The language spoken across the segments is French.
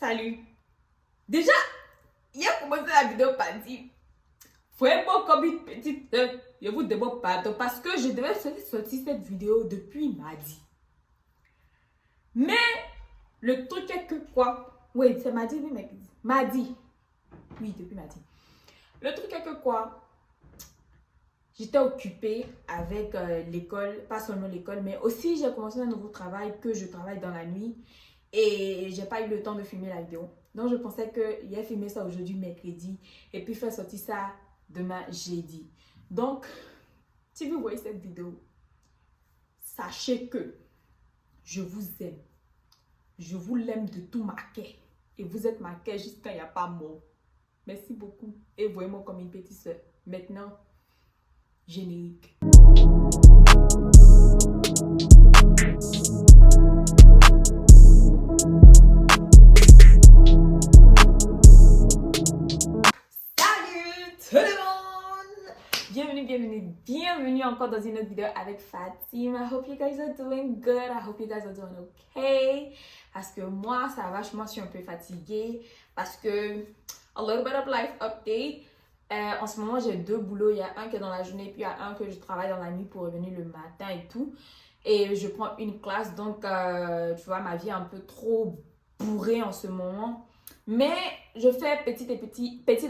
Salut. Déjà, il a commencé la vidéo par dire vraiment comme une petite sœur, je vous demande pardon parce que je devais sortir cette vidéo depuis mardi. Mais le truc est que quoi? Oui, c'est mardi, oui, mais mardi. Oui, depuis mardi. Le truc est que quoi? J'étais occupée avec l'école, pas seulement l'école, mais aussi j'ai commencé un nouveau travail que je travaille dans la nuit et j'ai pas eu le temps de filmer la vidéo. Donc je pensais que j'ai filmé ça aujourd'hui mercredi et puis faire sortir ça demain jeudi. Donc, si vous voyez cette vidéo, sachez que je vous aime. Je vous l'aime de tout ma cœur. Et vous êtes ma cœur jusqu'à il n'y a pas mort. Merci beaucoup et voyez-moi comme une petite soeur. Maintenant, générique. Salut tout le monde! Bienvenue encore dans une autre vidéo avec Fatim. I hope you guys are doing good. I hope you guys are doing okay. Parce que moi, ça va, je suis un peu fatiguée. Parce que, a little bit of life update. En ce moment, j'ai deux boulots. Il y a un qui est dans la journée, puis il y a un que je travaille dans la nuit pour revenir le matin et tout. Et je prends une classe, donc tu vois, ma vie est un peu trop bourrée en ce moment. Mais je fais petit à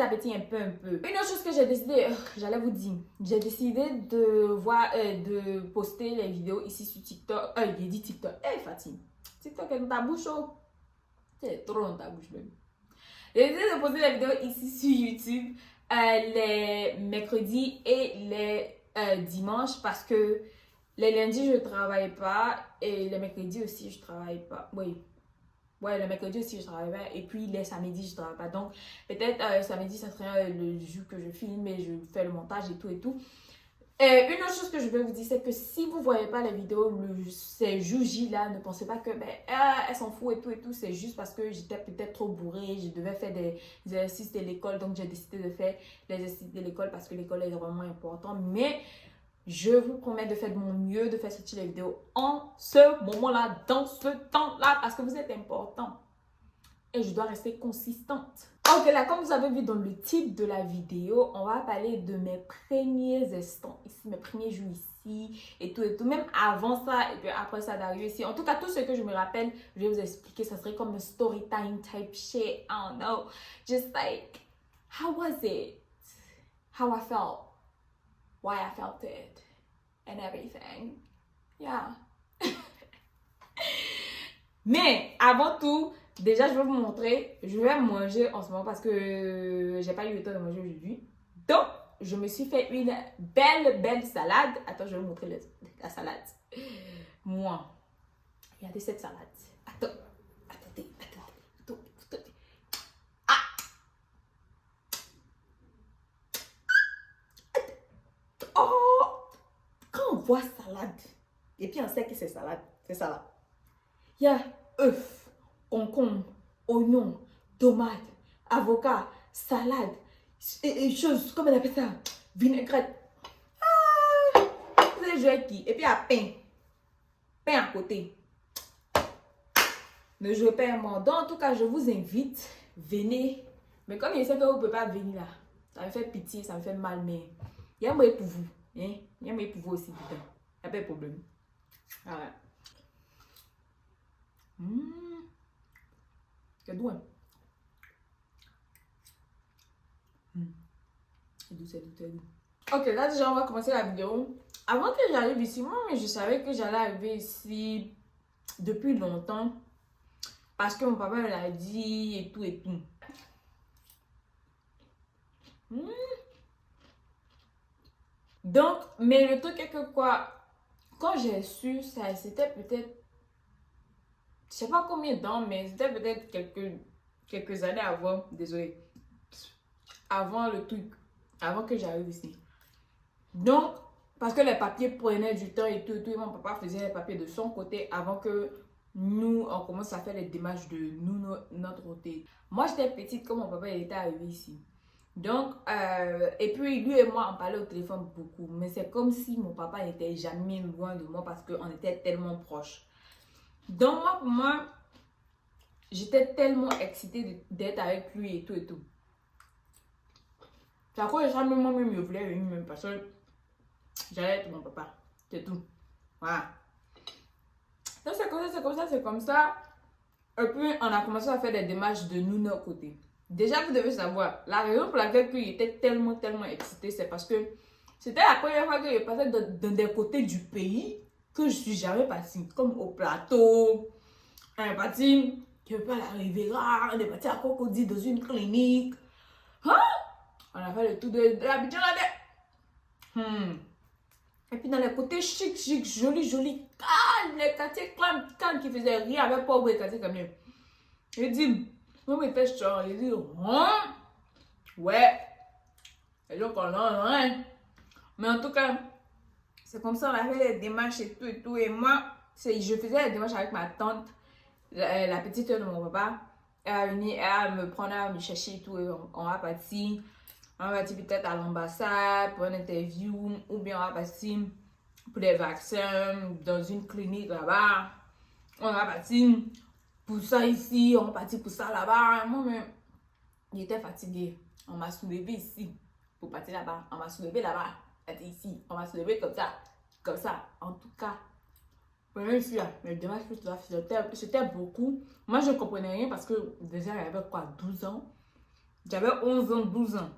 petit, un peu. Une autre chose que j'ai décidé, j'allais vous dire, j'ai décidé de poster les vidéos ici sur TikTok. J'ai dit TikTok. Hey Fatime, TikTok est dans ta bouche, oh. C'est trop dans ta bouche même. J'ai décidé de poster les vidéos ici sur YouTube les mercredis et les dimanches parce que les lundis je ne travaille pas et les mercredis aussi je ne travaille pas. Oui. Ouais, le mercredi aussi, je travaille pas. Et puis, les samedis, je travaille pas. Donc, peut-être samedi, ça serait le jour que je filme et je fais le montage et tout et tout. Une autre chose que je veux vous dire, c'est que si vous voyez pas les vidéos, ces jours J là, ne pensez pas que, elle s'en fout et tout. C'est juste parce que j'étais peut-être trop bourrée. Je devais faire des exercices de l'école. Donc, j'ai décidé de faire les exercices de l'école parce que l'école est vraiment important. Mais je vous promets de faire de mon mieux, de faire sortir les vidéos en ce moment-là, dans ce temps-là, parce que vous êtes important. Et je dois rester consistante. Ok, là, comme vous avez vu dans le titre de la vidéo, on va parler de mes premiers instants ici, mes premiers jours ici, et tout. Même avant ça, et puis après ça d'arriver ici. En tout cas, tout ce que je me rappelle, je vais vous expliquer. Ça serait comme un story time type shit. I don't know. Just like, how was it? How I felt? Why I felt it and everything. Yeah. Mais avant tout, déjà je vais vous montrer, je vais manger en ce moment parce que j'ai pas eu le temps de manger aujourd'hui. Donc, je me suis fait une belle salade. Attends, je vais vous montrer la salade. Moi, regardez cette salade. Attendez. On voit salade et puis on sait que c'est salade, c'est salade. Il y a œufs, concombre, oignons, tomates, avocat, salade, et choses, comment on appelle ça, vinaigrette. Vous allez jouer qui? Et puis il y a pain à côté. Ne jouez pas un mort. Donc en tout cas, je vous invite, venez. Mais comme je sais que vous ne pouvez pas venir là, ça me fait pitié, ça me fait mal, mais il y a un moyen pour vous. Hein? Il y a un moyen pour vous aussi, putain. Il n'y a pas de problème. Voilà. C'est doux, hein? C'est doux. Ok, là déjà on va commencer la vidéo. Avant que j'arrive ici, moi je savais que j'allais arriver ici depuis longtemps. Parce que mon papa me l'a dit et tout. Donc, mais le truc est que quoi, quand j'ai su ça, c'était peut-être, je sais pas combien de temps, mais c'était peut-être quelques années avant, désolé, avant le truc, avant que j'arrive ici. Donc, parce que les papiers prenaient du temps et tout, et mon papa faisait les papiers de son côté avant que nous, on commence à faire les démarches de nous, notre côté. Moi, j'étais petite quand mon papa était arrivé ici. Donc, et puis lui et moi, on parlait au téléphone beaucoup. Mais c'est comme si mon papa n'était jamais loin de moi parce qu'on était tellement proches. Donc, moi, pour moi, j'étais tellement excitée d'être avec lui et tout et tout. C'est à cause de ça, même moi-même, je voulais venir même parce que j'allais être mon papa. C'est tout. Voilà. Donc c'est comme ça, c'est comme ça, c'est comme ça. Et puis on a commencé à faire des démarches de nous, notre côté. Déjà, vous devez savoir, la raison pour laquelle il était tellement excité, c'est parce que c'était la première fois que je passais dans des côtés du pays que je suis jamais partie. Comme au plateau, on est parti, je ne veux pas la Riviera, on est parti à Cocody dans une clinique. Hein? On a fait le tour de l'Abidjan là. Et puis dans les côtés chic, joli, calme, les quartiers calme qui faisaient rien avec pauvre quartier comme lui. Je dis, moi, je suis chiant. Je dis, hein? Ouais. Et donc, on a rien. Mais en tout cas, c'est comme ça, on a fait les démarches et tout. Et moi, je faisais les démarches avec ma tante, la petite soeur de mon papa. Elle a venu, elle me prendre, elle me chercher et tout. Et on va partir. On va partir peut-être à l'ambassade pour une interview. Ou bien on va partir pour des vaccins dans une clinique là-bas. On va partir pour ça ici, on va partir pour ça là-bas. Moi-même, j'étais fatiguée. On m'a soulevé ici pour partir là-bas. On m'a soulevé là-bas, partir ici. On m'a soulevé comme ça, comme ça. En tout cas, même si le dommage c'était beaucoup. Moi, je ne comprenais rien parce que déjà, j'avais quoi, 12 ans. J'avais 11 ans, 12 ans.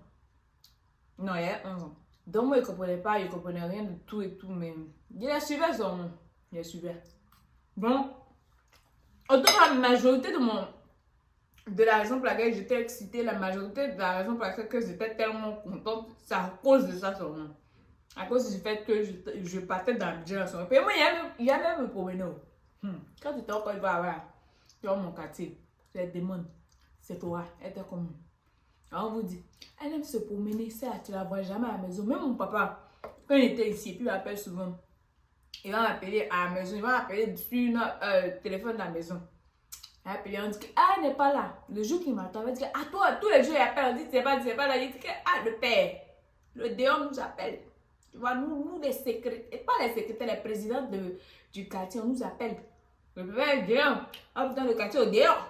Non, il y a 11 ans. Donc, moi, je ne comprenais pas, je ne comprenais rien de tout et tout. Mais il suivait son nom. Il suivait. Bon, en tout cas, la majorité de la raison pour laquelle j'étais excitée, la majorité de la raison pour laquelle j'étais tellement contente, c'est à cause de ça seulement. À cause du fait que je partais dans le son. Et moi, il y a même me promener. Quand tu étais en Côte d'Ivoire, dans mon quartier, les démons, c'est toi, elle était comme. Alors on vous dit, elle aime se promener, ça, tu la vois jamais à la maison. Même mon papa, quand il était ici, puis il m'appelle souvent. Il va m'appeler à la maison, il va m'appeler sur notre téléphone de la maison. Il va appeler, on dit que elle n'est pas là. Le jour qu'il m'attend, il va dire que toi, tous les jours il appelle, on dit c'est pas là. Il dit que le père, le déon nous appelle. Tu vois, nous les secrétaires, et pas les secrétaires, les présidents du quartier, on nous appelle. Le père est dehors, hop dans le quartier au dehors.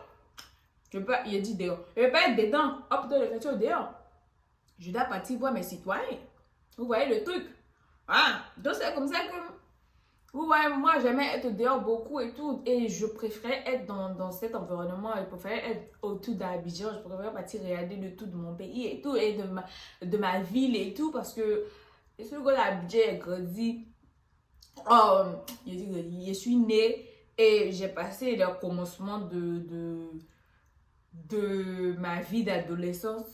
Il dit dehors. Le père est dedans, hop dans le quartier au dehors. Je dois partir voir mes citoyens. Vous voyez le truc? Ah, donc c'est comme ça que, vous voyez, moi j'aimais être dehors beaucoup et tout. Et je préférais être dans cet environnement. Je préférais être autour d'Abidjan. Je préférais partir regarder le tout de mon pays et tout. Et de ma ville et tout. Parce que je suis d'Abidjan, j'ai grandi. Je suis née et j'ai passé le commencement de ma vie d'adolescence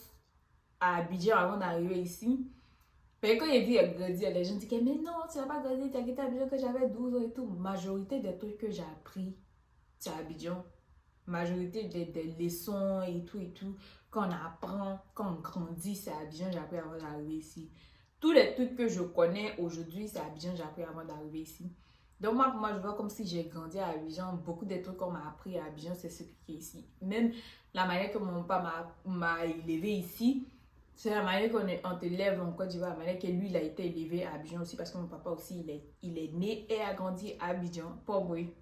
à Abidjan avant d'arriver ici. Mais quand il dit grandir, les gens disent que mais non, tu n'as pas grandi, tu as quitté Abidjan que j'avais 12 ans et tout. Majorité des trucs que j'ai appris, c'est à Abidjan. Majorité des leçons et tout, quand on apprend, quand on grandit, c'est à Abidjan, j'ai appris avant d'arriver ici. Tous les trucs que je connais aujourd'hui, c'est à Abidjan, j'ai appris avant d'arriver ici. Donc moi, pour moi, je vois comme si j'ai grandi à Abidjan. Beaucoup des trucs qu'on m'a appris à Abidjan, c'est ce qui est ici. Même la manière que mon papa m'a élevé ici, c'est la manière qu'on t'élève en Côte d'Ivoire, la manière que lui, il a été élevé à Abidjan aussi, parce que mon papa aussi, il est né et a grandi à Abidjan, pour bruit.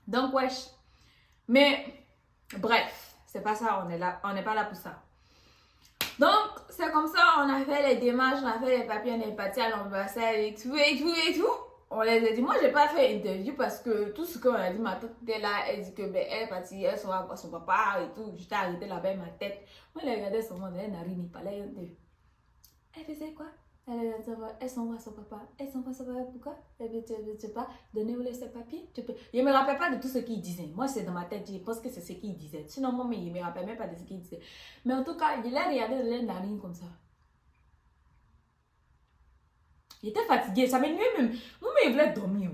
Donc, wesh. Mais, bref, c'est pas ça, on n'est pas là pour ça. Donc, c'est comme ça, on a fait les démarches, on a fait les papiers, on est parti à l'ambassade et tout. On les a dit, moi, j'ai pas fait interview parce que tout ce qu'on a dit, ma tante était là, elle dit que ben, elle est partie, elle s'en va voir son papa et tout. J'étais arrêtée là-bas, ma tête. Moi, elle regardait son monde, elle n'arrive ni pas là. Elle faisait quoi? Elle s'envoie son papa. Elle s'envoie son papa, pourquoi? Elle ne veut pas donner ses papiers. Je ne me rappelle pas de tout ce qu'il disait. Moi, c'est dans ma tête, je pense que c'est ce qu'il disait. Sinon, moi, il ne me rappelle même pas de ce qu'il disait. Mais en tout cas, il a regardé les narines comme ça. Il était fatigué, ça m'ennuyait même. Moi-même, il voulait dormir.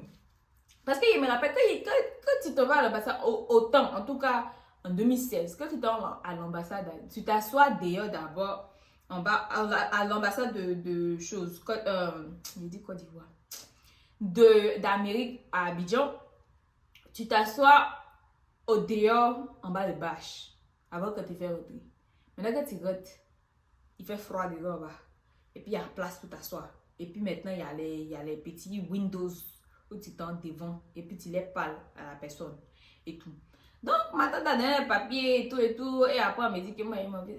Parce qu'il me rappelle quand tu te vas à l'ambassade, au temps, en tout cas en 2016, quand tu te vas à l'ambassade, tu t'assois dehors d'abord, en bas, à l'ambassade de choses, je dis Côte d'Ivoire, d'Amérique à Abidjan, tu t'assois au dehors, en bas de bâche, avant que tu fasses rentrer. Maintenant que tu rentres, il fait froid dehors en bas. Et puis il y a place pour t'asseoir. Et puis maintenant, il y a les petits windows où tu t'en devant et puis tu les parles à la personne et tout. Donc, ma tante a donné un papier et tout, et après, elle me dit que moi, il m'a dit,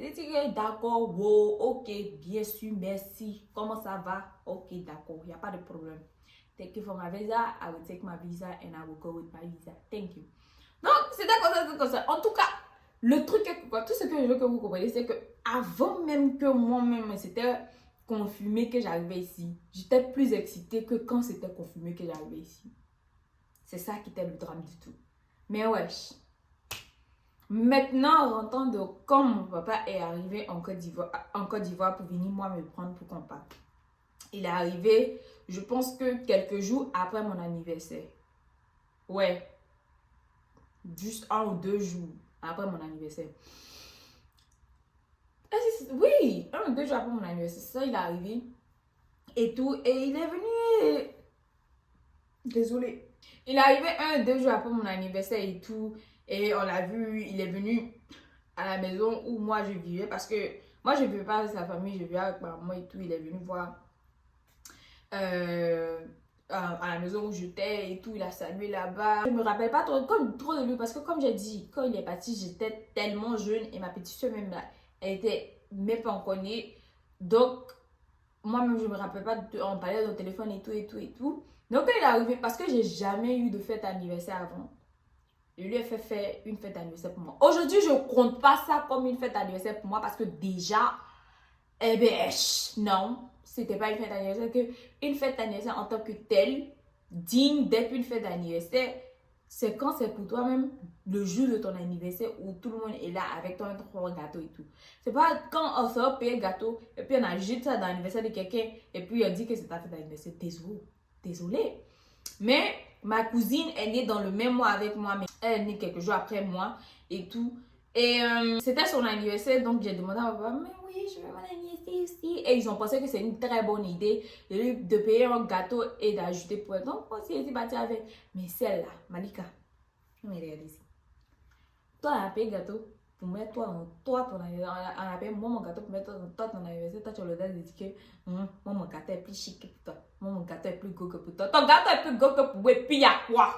d'accord, wow, ok, bien sûr, merci. Comment ça va? Ok, d'accord, il n'y a pas de problème. Thank you for my visa, I will take my visa and I will go with my visa. Thank you. Donc, c'était comme ça. En tout cas, le truc est quoi? Tout ce que je veux que vous compreniez, c'est que avant même que moi-même, c'était confirmé que j'arrivais ici, j'étais plus excitée que quand c'était confirmé que j'arrivais ici. C'est ça qui était le drame du tout. Mais wesh. Maintenant, rentrant de quand mon papa est arrivé en Côte d'Ivoire pour venir moi me prendre pour qu'on parte. Il est arrivé, je pense que quelques jours après mon anniversaire. Ouais. Juste 1 ou 2 jours après mon anniversaire. Oui, 1 ou 2 jours après mon anniversaire. Ça, il est arrivé. Et tout. Et il est venu. Désolée. Il est arrivé 1 ou 2 jours après mon anniversaire et tout. Et on l'a vu, il est venu à la maison où moi je vivais. Parce que moi je ne vivais pas avec sa famille, je vivais avec ma maman et tout. Il est venu voir à la maison où j'étais et tout. Il a salué là-bas. Je me rappelle pas trop de lui parce que comme j'ai dit, quand il est parti, j'étais tellement jeune. Et ma petite soeur même là, elle était même pas encore née. Donc, moi-même je me rappelle pas, on parlait au téléphone et tout et tout et tout. Donc quand il est arrivé, parce que j'ai jamais eu de fête d'anniversaire avant. Je lui ai fait une fête d'anniversaire pour moi. Aujourd'hui, je ne compte pas ça comme une fête d'anniversaire pour moi parce que déjà, eh bien, non, c'était pas une fête d'anniversaire. Une fête d'anniversaire en tant que telle, digne d'être une fête d'anniversaire, c'est quand c'est pour toi-même le jour de ton anniversaire où tout le monde est là avec toi, un gâteau et tout. C'est pas quand on sort payer un gâteau et puis on ajoute ça dans l'anniversaire de quelqu'un et puis on dit que c'est ta fête d'anniversaire. Désolé. Mais ma cousine est née dans le même mois avec moi, mais elle est née quelques jours après moi et tout. Et c'était son anniversaire, donc j'ai demandé à ma papa, mais oui, je veux mon anniversaire aussi. Et ils ont pensé que c'est une très bonne idée de payer un gâteau et d'ajouter pour elle. Donc, moi aussi, j'ai partie avec. Mais celle-là, Malika, mais regarde ici. Toi, on a payé le gâteau pour mettre toi ton anniversaire. On a payé moi mon gâteau pour mettre toi ton anniversaire. Toi, tu as le droit de dire que moi, mon gâteau est plus chic que pour toi. Moi, mon gâteau est plus gros que pour toi. Ton gâteau est plus gros que pour moi. Et puis, il y a quoi?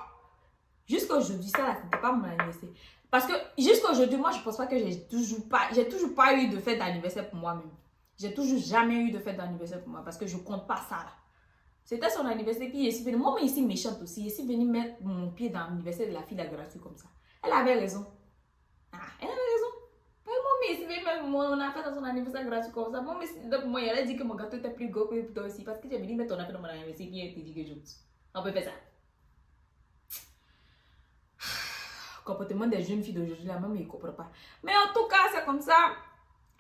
Jusqu'à aujourd'hui, ça, là, c'était pas mon anniversaire. Parce que jusqu'à aujourd'hui, moi, je pense pas que j'ai toujours pas eu de fête d'anniversaire pour moi-même. J'ai toujours jamais eu de fête d'anniversaire pour moi parce que je compte pas ça, là. C'était son anniversaire, puis je suis venue. Moi, mais ici, méchante aussi. Je suis venue mettre mon pied dans l'anniversaire de la fille, la gratuite comme ça. Elle avait raison. Ah, elle avait raison. Mais moi, mais si même on a fait dans son anniversaire gratuit comme ça, moi, mais donc moi, elle a dit que mon gâteau était plus gros que toi aussi. Parce que j'ai venu mettre ton affaire dans mon anniversaire, puis elle te dit que je. On peut faire ça. Comportement des jeunes filles d'aujourd'hui, la même, ils ne comprennent pas. Mais en tout cas, c'est comme ça.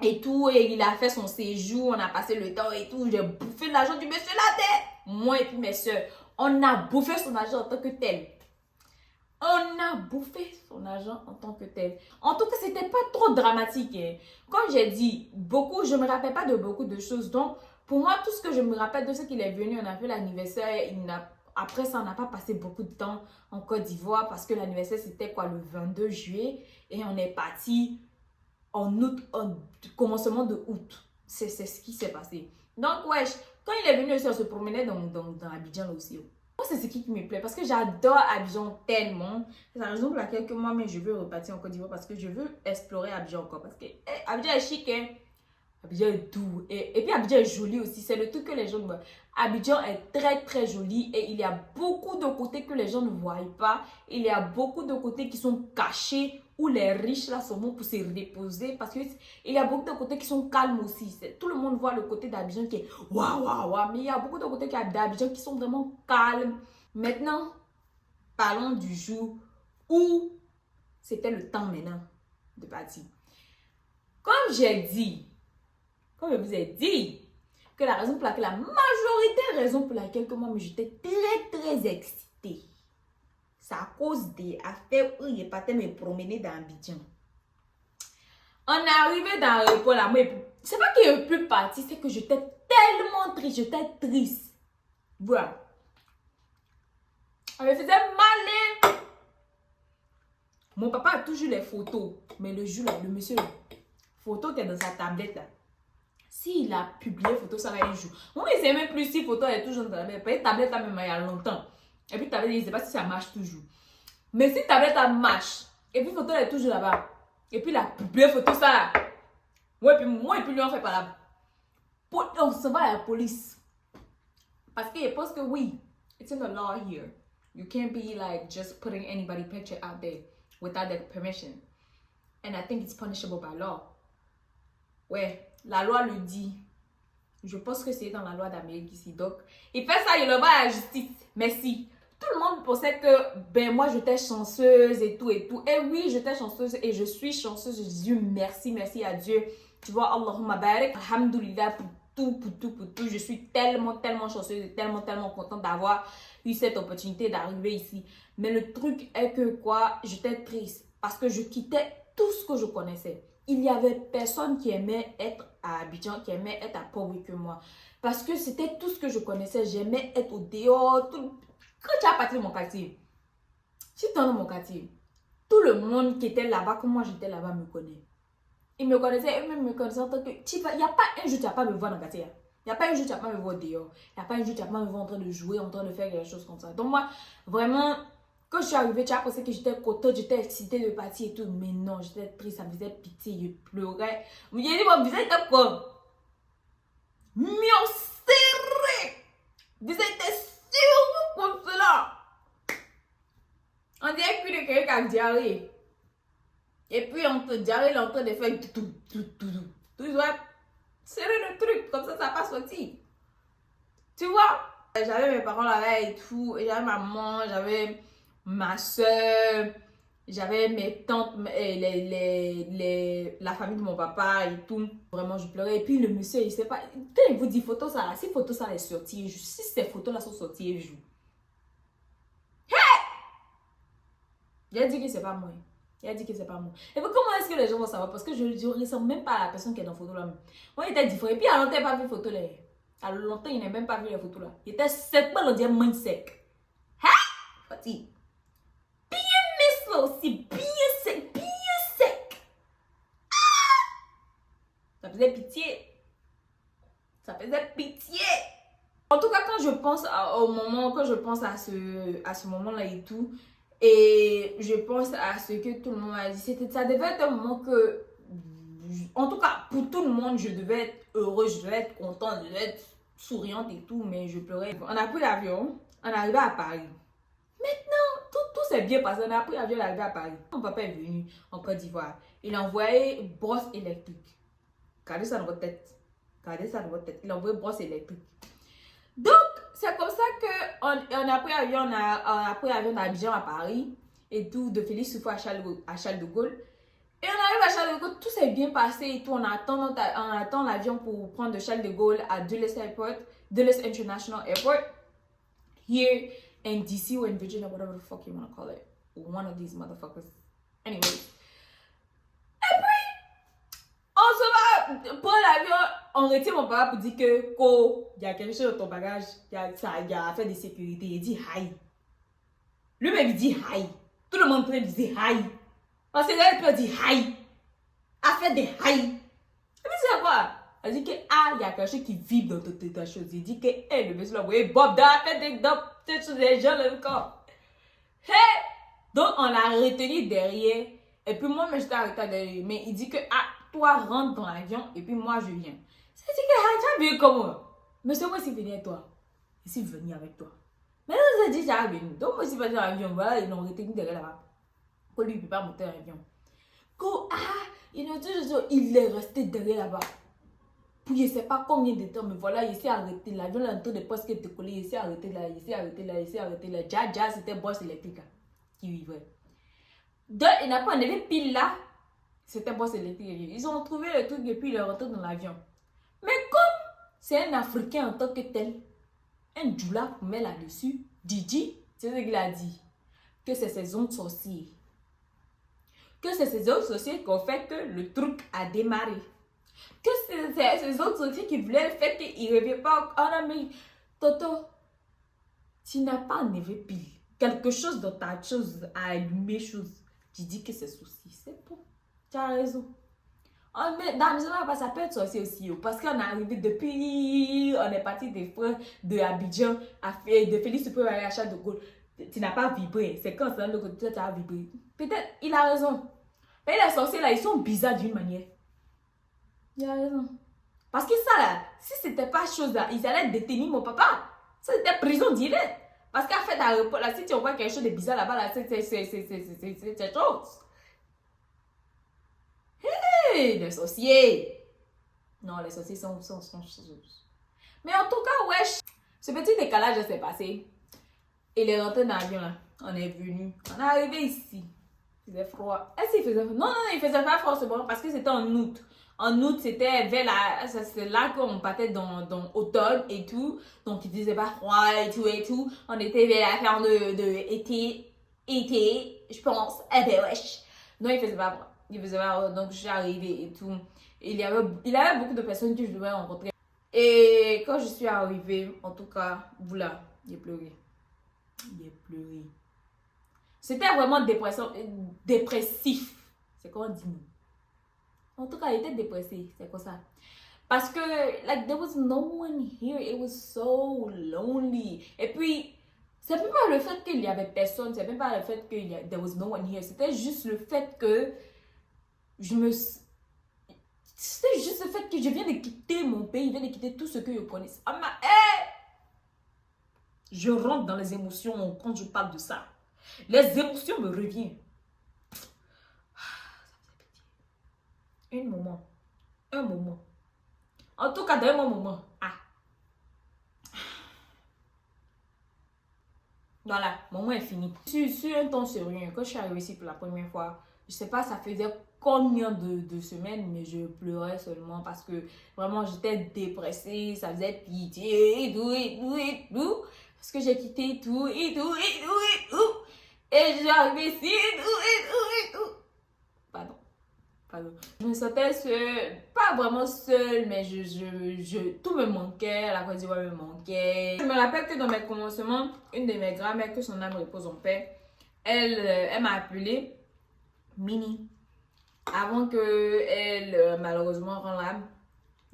Et tout, et il a fait son séjour, on a passé le temps et tout. J'ai bouffé l'argent du monsieur la tête. Moi et puis mes soeurs, on a bouffé son argent en tant que tel. On a bouffé son argent en tant que tel. En tout cas, c'était pas trop dramatique. Hein. Comme j'ai dit, je me rappelle pas de beaucoup de choses. Donc, pour moi, tout ce que je me rappelle de ce qu'il est venu, on a fait l'anniversaire, après ça, on n'a pas passé beaucoup de temps en Côte d'Ivoire parce que l'anniversaire, c'était quoi, le 22 juillet. Et on est parti en août, commencement de août. C'est ce qui s'est passé. Donc, wesh, quand il est venu aussi, on se promenait dans Abidjan aussi. Moi, c'est ce qui me plaît parce que j'adore Abidjan tellement. C'est la raison pour laquelle que moi-même, je veux repartir en Côte d'Ivoire parce que je veux explorer Abidjan encore. Parce que Abidjan est chic, hein. Abidjan est doux. Et puis Abidjan est joli aussi. C'est le truc que les gens ne voient. Abidjan est très très joli et il y a beaucoup de côtés que les gens ne voient pas. Il y a beaucoup de côtés qui sont cachés où les riches là sont bons pour se reposer. Parce qu'il y a beaucoup de côtés qui sont calmes aussi. Tout le monde voit le côté d'Abidjan qui est waouh waouh waouh. Mais il y a beaucoup de côtés d'Abidjan qui sont vraiment calmes. Maintenant, parlons du jour où c'était le temps maintenant de partir. Comme je vous ai dit, que la raison pour laquelle, la majorité raison pour laquelle que moi, j'étais très, très excitée. C'est à cause des affaires où il partait me promener dans Abidjan. On est arrivé dans l'aéroport là, c'est pas qu'il n'est plus parti, c'est que j'étais tellement triste, j'étais triste. Voilà. On me faisait mal. Mon papa a toujours les photos, mais le jour là, le monsieur, photo qui est dans sa tablette là. S'il a publié photo, ça va un jour. Moi, il ne sait même plus si photo est toujours dans la tablette. Peut-être tablette là même il y a longtemps. Et puis tablette, il ne sait pas si ça marche toujours. Mais si tablette marche, Et puis, photo, elle est toujours là-bas. Et puis, la plus photo, ça là. Moi, et puis lui, on fait pas là. On se va à la police. Parce que je pense que oui, it's in the law here. You can't be like just putting anybody's picture out there without their permission. And I think it's punishable by law. Ouais, la loi le dit. Je pense que c'est dans la loi d'Amérique ici. Donc, il fait ça, il le va à la justice. Merci. Tout le monde pensait que, ben, moi, j'étais chanceuse et tout et tout. Et oui, j'étais chanceuse et je suis chanceuse. Dieu merci, merci à Dieu. Tu vois, Allahumma barik, alhamdoulilah pour tout. Je suis tellement chanceuse et tellement contente d'avoir eu cette opportunité d'arriver ici. Mais le truc est que quoi, j'étais triste parce que je quittais tout ce que je connaissais. Il y avait personne qui aimait être à Abidjan, qui aimait être à Port-Louis que moi. Parce que c'était tout ce que je connaissais. J'aimais être au dehors. Quand tu as parti de mon quartier, si tu es dans mon quartier, tout le monde qui était là-bas, comme moi j'étais là-bas, me connaît. Ils me connaissaient, eux-mêmes me connaissaient en tant que... Il n'y a pas un jour tu n'as pas me voir dans le quartier. Il n'y a pas un jour tu n'as pas me voir dehors. Il n'y a pas un jour tu n'as pas me voir en train de jouer, en train de faire quelque chose comme ça. Donc moi, vraiment... Quand je suis arrivée, tu as pensé que j'étais contente, j'étais excitée de partir et tout. Mais non, j'étais triste, ça me faisait pitié, je pleurais. Mais j'ai dit, mon visage était quoi? Mieux serré. Visage était sur comme cela. On dirait que de quelqu'un qui a diarrhée. Et puis, on te diarrhée, il est en train de faire tout. Tu dois serrer le truc, comme ça pas sorti. Tu vois? J'avais mes parents là-bas et tout. J'avais ma maman, j'avais ma soeur, j'avais mes tantes, la famille de mon papa et tout. Vraiment, je pleurais. Et puis le monsieur, il sait pas. Quand il vous dit photo ça là, si photo ça est sorti, si ces photos là sont sorties, je joue. Hey! Il a dit que c'est pas moi. Il a dit que c'est pas moi. Et puis comment est-ce que les gens vont savoir? Parce que je ne ressemble même pas à la personne qui est dans la photo là. Moi, il était différent. Et puis, à longtemps, il n'a pas vu la photo là. À longtemps, il n'a même pas vu la photo là. Il était sec, on dirait moins sec. Hein? Fatih. Aussi bien sec. Ah! Ça faisait pitié. En tout cas, quand je pense à ce moment-là et tout, et je pense à ce que tout le monde a dit, ça devait être un moment que, en tout cas, pour tout le monde, je devais être heureuse, je devais être contente, je devais être souriante et tout, mais je pleurais. On a pris l'avion, on est arrivé à Paris. Maintenant, tout s'est bien passé. On a pris l'avion, on est arrivé à Paris. Mon papa est venu en Côte d'Ivoire. Il a envoyé une brosse électrique. Gardez ça dans votre tête. Il a envoyé une brosse électrique. Donc, c'est comme ça qu'on a pris l'avion, on a pris l'avion d'Abidjan à Paris. Et tout, de Félix Houphouët à Charles de Gaulle. Et on arrive à Charles de Gaulle, tout s'est bien passé et tout. On attend l'avion pour prendre de Charles de Gaulle à Dulles International Airport. Here in DC or in Virginia, whatever the fuck you want to call it. One of these motherfuckers. Anyways. Et puis, on se va prendre l'avion. On retire mon papa pour dire que, il y a quelque chose dans ton bagage. Il y a affaire de sécurité. Il dit hi. Lui-même, il dit hi. Tout le monde dit hi. Parce que là, il peut dire hi. Affaire de hi. Et puis, c'est quoi? Elle dit que, il y a quelque chose qui vibre dans ta chose. Il dit que, le monsieur là, vous voyez, Bob, dans la fête des gens, le corps. Hey! Donc, on l'a retenu derrière. Et puis, moi, je j'étais arrêtée derrière. Mais il dit que, toi, rentre dans l'avion. Et puis, moi, je viens. Ça dit que, tu as vu comment? Monsieur, moi, c'est venu avec toi. Je suis venu avec toi. Mais là, ça dit, j'ai venu. Donc, moi, je suis venu dans l'avion. Voilà, ils l'ont retenu derrière là-bas. Lui, il ne peut pas monter dans l'avion. Il est resté derrière là-bas. Puis je ne sais pas combien de temps, mais voilà, il s'est arrêté. L'avion est en train de presque décoller. Il s'est arrêté là. Déjà, c'était boss électrique qui vivrait. Donc, il n'a pas enlevé pile là. C'était boss électrique. Ils ont trouvé le truc et puis il est rentré dans l'avion. Mais comme c'est un Africain en tant que tel, un djoula met là-dessus, Didi, c'est ce qu'il a dit. Que c'est ses ongles sorciers. Que c'est ces autres sorciers qui ont fait que le truc a démarré. Que c'est ces autres sorciers qui voulaient faire qu'il ne revient pas. Oh non, mais Toto, tu n'as pas enlevé pile. Quelque chose dans ta chose a allumé chose. Tu dis que c'est sorcier. C'est bon. Tu as raison. Oh, mais dans le ça peut être sorcier aussi. Parce qu'on est arrivé depuis. On est parti des frères de Abidjan, de Félix Houphouët à Charles de Gaulle. Tu n'as pas vibré. C'est quand c'est le côté tu as vibré. Peut-être il a raison. Mais les sorciers là, ils sont bizarres d'une manière. Il a raison. Parce que ça là, si c'était pas chose là, ils allaient détenir mon papa. Ça c'était prison directe. Parce qu'en fait, l'aéroport là, si tu vois quelque chose de bizarre là-bas, là, c'est chose. Hey, les sorciers. Non, les sorciers sont. Mais en tout cas, wesh, ce petit décalage s'est passé. Il est rentré dans l'avion là. On est venu. On est arrivé ici. Il faisait froid. Est-ce qu'il faisait froid? Non, il faisait pas froid, c'est bon, parce que c'était en août. En août, c'était vers la. C'est là qu'on partait dans automne et tout. Donc, il faisait pas froid et tout et tout. On était vers la fin de été, je pense. Eh ben, wesh. Non, il faisait pas froid. Il faisait pas froid. Donc, je suis arrivée et tout. Il y avait beaucoup de personnes que je devais rencontrer. Et quand je suis arrivée, en tout cas, voilà, j'ai pleuré. J'ai pleuré. C'était vraiment dépressif. C'est comment on dit? En tout cas, il était dépressif. C'est comme ça. Parce que, like, there was no one here. It was so lonely. Et puis, c'est même pas le fait qu'il y avait personne. C'est même pas le fait que there was no one here. C'était juste le fait que c'était juste le fait que je viens de quitter mon pays. Je viens de quitter tout ce que je connais. Je rentre dans les émotions quand je parle de ça. Les émotions me reviennent. Un moment. En tout cas, dans un moment. Voilà, mon moment est fini. Sur un ton sérieux, quand je suis arrivée ici pour la première fois, je sais pas, ça faisait combien de semaines, mais je pleurais seulement parce que vraiment j'étais dépressée, ça faisait pitié et tout. Parce que j'ai quitté tout. Et je suis arrivée ici et tout. Pardon. Je me sentais seule, pas vraiment seule, mais tout me manquait, la Côte d'Ivoire me manquait. Je me rappelle que dans mes commencements, une de mes grand-mères, que son âme repose en paix, elle m'a appelée Mini. Avant qu'elle, malheureusement, rende l'âme.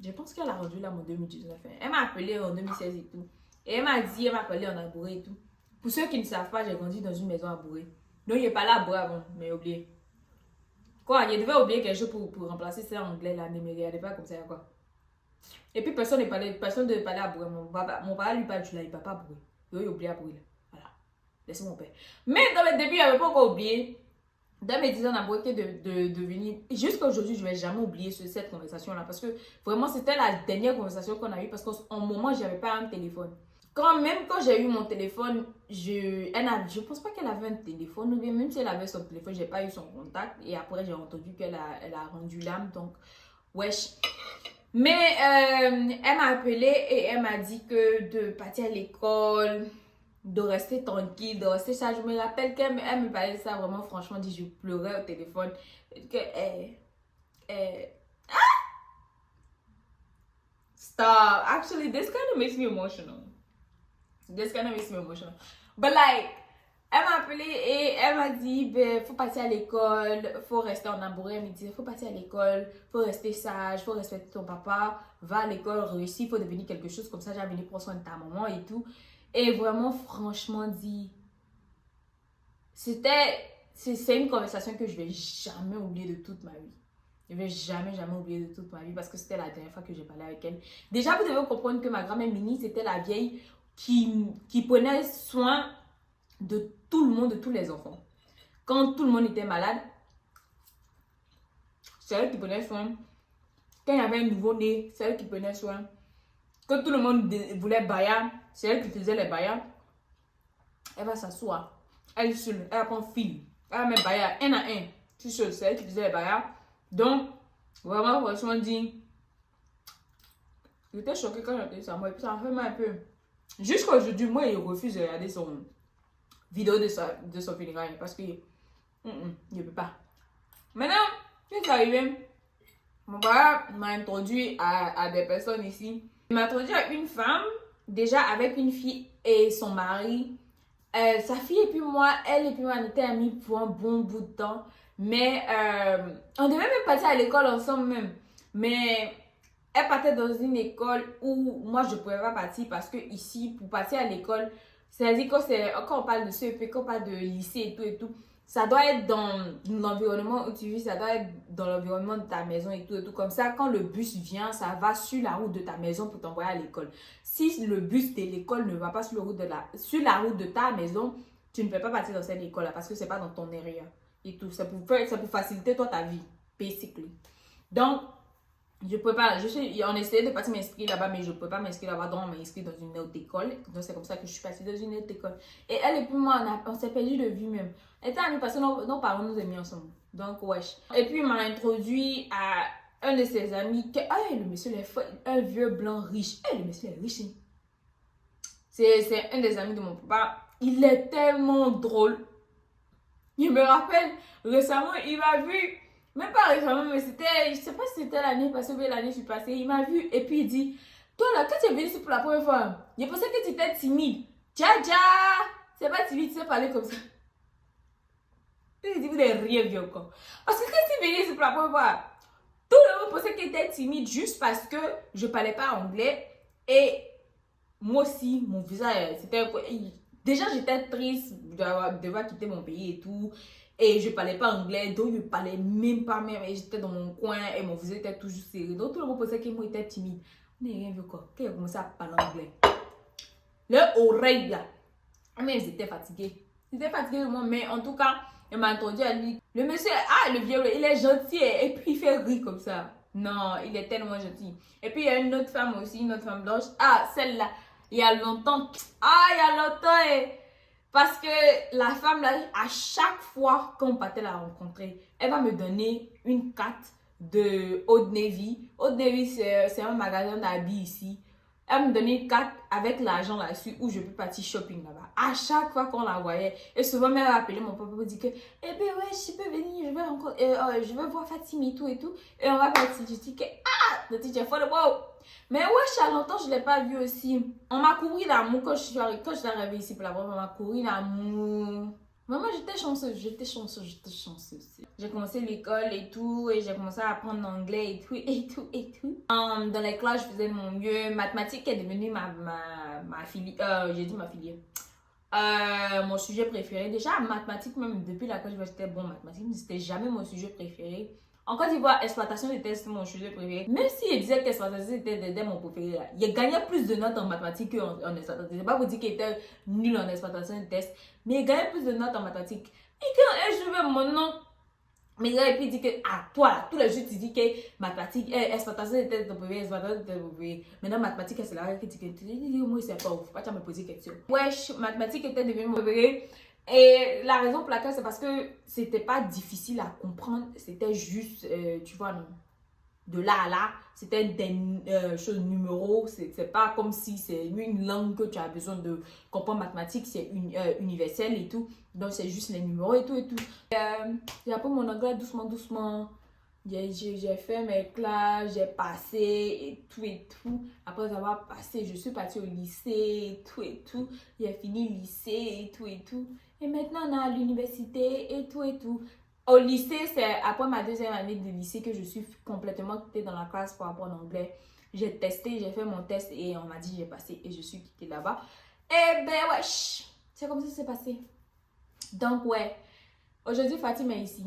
Je pense qu'elle a rendu l'âme en 2019. Elle m'a appelée en 2016 et tout. Et elle m'a appelé en Abouré et tout. Pour ceux qui ne savent pas, j'ai grandi dans une maison à Abouré. Donc, il n'est pas là à Abouré avant, mais oublié. Quoi, il devait oublier quelque chose pour remplacer ça en anglais là, ne me regardez pas comme ça, quoi. Et puis personne ne parlait à Abouré. Mon papa lui parle, tu l'as, il ne parle pas à Abouré. Il a oublié Abouré là. Voilà. Laissez mon père. Mais dans le début, il n'avait pas encore oublié. Dans mes 10 ans d'Abouré, de venir. Jusqu'à aujourd'hui, je ne vais jamais oublier cette conversation là. Parce que vraiment, c'était la dernière conversation qu'on a eue. Parce qu'en moment, je n'avais pas un téléphone. Même quand j'ai eu mon téléphone, je pense pas qu'elle avait un téléphone, ou bien même si elle avait son téléphone, j'ai pas eu son contact. Et après, j'ai entendu qu'elle a rendu l'âme, donc, wesh. Mais elle m'a appelé et elle m'a dit que de partir à l'école, de rester tranquille, de rester ça. Je me rappelle qu'elle me parlait de ça vraiment, franchement, dit je pleurais au téléphone. Stop. Actually, this kind of makes me emotional. But like, elle m'a appelé et elle m'a dit, ben, faut partir à l'école, faut rester en Abouré. Elle me dit, faut partir à l'école, faut rester sage, faut respecter ton papa, va à l'école, réussis, faut devenir quelque chose comme ça, j'ai venu prendre soin de ta maman et tout. Et vraiment, franchement dit, c'est une conversation que je vais jamais oublier de toute ma vie. Je vais jamais oublier de toute ma vie parce que c'était la dernière fois que j'ai parlé avec elle. Déjà, vous devez comprendre que ma grand-mère Mini, c'était la vieille qui prenait soin de tout le monde, de tous les enfants. Quand tout le monde était malade, c'est elle qui prenait soin. Quand il y avait un nouveau-né, c'est elle qui prenait soin. Quand tout le monde voulait baïa, c'est elle qui faisait les baïas. Elle va s'asseoir. Elle seule, elle va prendre fil. Elle va mettre baïa un à un. C'est elle qui faisait les baïas. Donc, vraiment, franchement dit, j'étais choquée quand j'ai entendu ça. Moi, et puis ça m'a fait mal un peu. Jusqu'à aujourd'hui, moi, il refuse de regarder son vidéo de son funérail parce que il ne peut pas. Maintenant, qu'est-ce qui est arrivé? Mon père m'a introduit à des personnes ici. Il m'a introduit à une femme, déjà avec une fille et son mari. Sa fille et puis moi, on était amis pour un bon bout de temps. Mais on devait même partir à l'école ensemble même. Mais elle partait dans une école où moi je ne pouvais pas partir parce que ici, pour partir à l'école, c'est-à-dire quand on parle de CEP, quand on parle de lycée et tout, ça doit être dans l'environnement où tu vis, ça doit être dans l'environnement de ta maison et tout. Comme ça, quand le bus vient, ça va sur la route de ta maison pour t'envoyer à l'école. Si le bus de l'école ne va pas sur la route de ta maison, tu ne peux pas partir dans cette école-là parce que c'est pas dans ton area et tout. C'est pour faciliter toi ta vie, basically. Donc, je peux pas, on essayait de partir m'inscrire là-bas, mais je peux pas m'inscrire là-bas, donc on m'a inscrit dans une autre école. Donc c'est comme ça que je suis partie dans une autre école. Et elle et puis moi, on s'est perdu de vue même. Elle était amie parce que nos parents nous ont mis ensemble. Donc wesh. Et puis il m'a introduit à un de ses amis, le monsieur est un vieux blanc riche. Le monsieur est riche. C'est un des amis de mon papa. Il est tellement drôle. Il me rappelle, récemment, il m'a vu. Même pas récemment, mais c'était, je sais pas si c'était l'année passée ou l'année je suis passée. Il m'a vu et puis il dit, toi là, quand tu es venu ici pour la première fois, j'ai pensé que tu étais timide. Tcha, c'est pas timide, tu sais parler comme ça. Il dit, vous n'avez rien vu encore. Parce que quand tu es venu ici pour la première fois, tout le monde pensait que tu étais timide juste parce que je parlais pas anglais. Et moi aussi, mon visage, c'était... Déjà, j'étais triste de devoir quitter mon pays et tout. Et je parlais pas anglais, donc je parlais même pas même. Et j'étais dans mon coin et mon visage était toujours serré. Donc tout le monde pensait que moi j'étais timide. On n'a rien vu quoi. Quand j'ai commencé à parler anglais. Leur oreille là. Mais ils étaient fatigués. Ils étaient fatigués de moi. Mais en tout cas, il m'a entendu à lui. Le monsieur, le vieux, il est gentil. Et puis il fait rire comme ça. Non, il est tellement gentil. Et puis il y a une autre femme aussi, une autre femme blanche. Celle-là. Il y a longtemps. Il y a longtemps. Parce que la femme là, à chaque fois qu'on partait la rencontrer, elle va me donner une carte de Old Navy. Old Navy, c'est un magasin d'habits ici. Elle me donnait une carte avec l'argent là-dessus où je peux partir shopping là-bas. À chaque fois qu'on la voyait. Et souvent, elle va appeler mon papa pour dire que, eh bien ouais, je peux venir, je vais voir Fatima et tout et tout. Et on va partir. Je dis que, le teacher for the wow. Mais ouais, à longtemps, je ne l'ai pas vu aussi. On m'a couru l'amour quand je suis arrivée ici pour la voir. On m'a couru l'amour. Maman, j'étais chanceuse. J'ai commencé l'école et tout. Et j'ai commencé à apprendre l'anglais et tout. Dans les classes, je faisais de mon mieux. Mathématiques est devenue ma filière. J'ai dit ma filière. Mon sujet préféré. Déjà, mathématiques, même depuis la classe, j'étais bon en mathématiques. Mais c'était jamais mon sujet préféré. En Côte d'Ivoire, exploitation des tests, mon sujet préféré. Même si il disait qu'exploitation des tests était mon préféré, là, il gagnait plus de notes en mathématiques qu'en exploitation. Je ne vais pas vous dire qu'il était nul en exploitation des tests, mais il gagnait plus de notes en mathématiques. Et quand je veux mon nom, mais là, et puis il dit que, toi, là, tous les jours, tu dis que mathématiques, exploitation des tests, ton préféré, exploitation des tests, ton préféré. Maintenant, mathématiques, c'est là qui dit que, moi, c'est pas ouf, faut pas me poser question. Wesh, mathématiques était devenu mon préféré. Et la raison pour laquelle c'est parce que c'était pas difficile à comprendre, c'était juste, tu vois, non, de là à là, c'était des choses numéros, c'est pas comme si c'est une langue que tu as besoin de comprendre mathématiques, c'est universel et tout, donc c'est juste les numéros et tout. J'ai appris mon anglais doucement. J'ai fait mes classes, j'ai passé et tout. Après avoir passé, je suis partie au lycée et tout. J'ai fini le lycée et tout. Et maintenant, on est à l'université et tout. Au lycée, c'est après ma deuxième année de lycée que je suis complètement quittée dans la classe pour apprendre l'anglais. J'ai testé, j'ai fait mon test et on m'a dit j'ai passé et je suis quittée là-bas. Et ben wesh, c'est comme ça que c'est passé. Donc ouais, aujourd'hui Fatima est ici.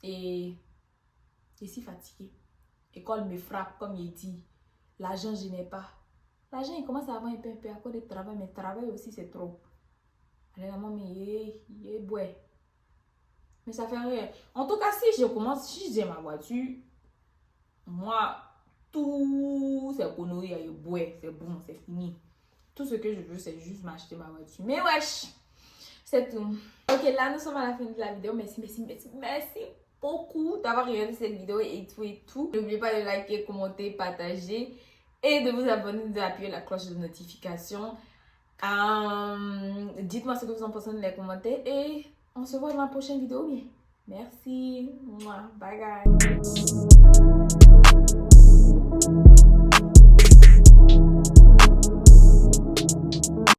Et je suis fatiguée. L'école me frappe, comme il dit. L'argent, je n'ai pas. L'argent, il commence à avoir un peu à cause du travail, mais le travail aussi, c'est trop. Allez, maman, mais ouais. Mais ça fait rien. En tout cas, si j'ai ma voiture, moi, tout c'est conneries, c'est bon, c'est fini. Tout ce que je veux, c'est juste m'acheter ma voiture. Mais wesh, c'est tout. Ok, là, nous sommes à la fin de la vidéo. Merci beaucoup d'avoir regardé cette vidéo et tout. N'oubliez pas de liker, commenter, partager et de vous abonner, d'appuyer la cloche de notification. Dites-moi ce que vous en pensez dans les commentaires et on se voit dans la prochaine vidéo. Bien. Merci. Bye guys.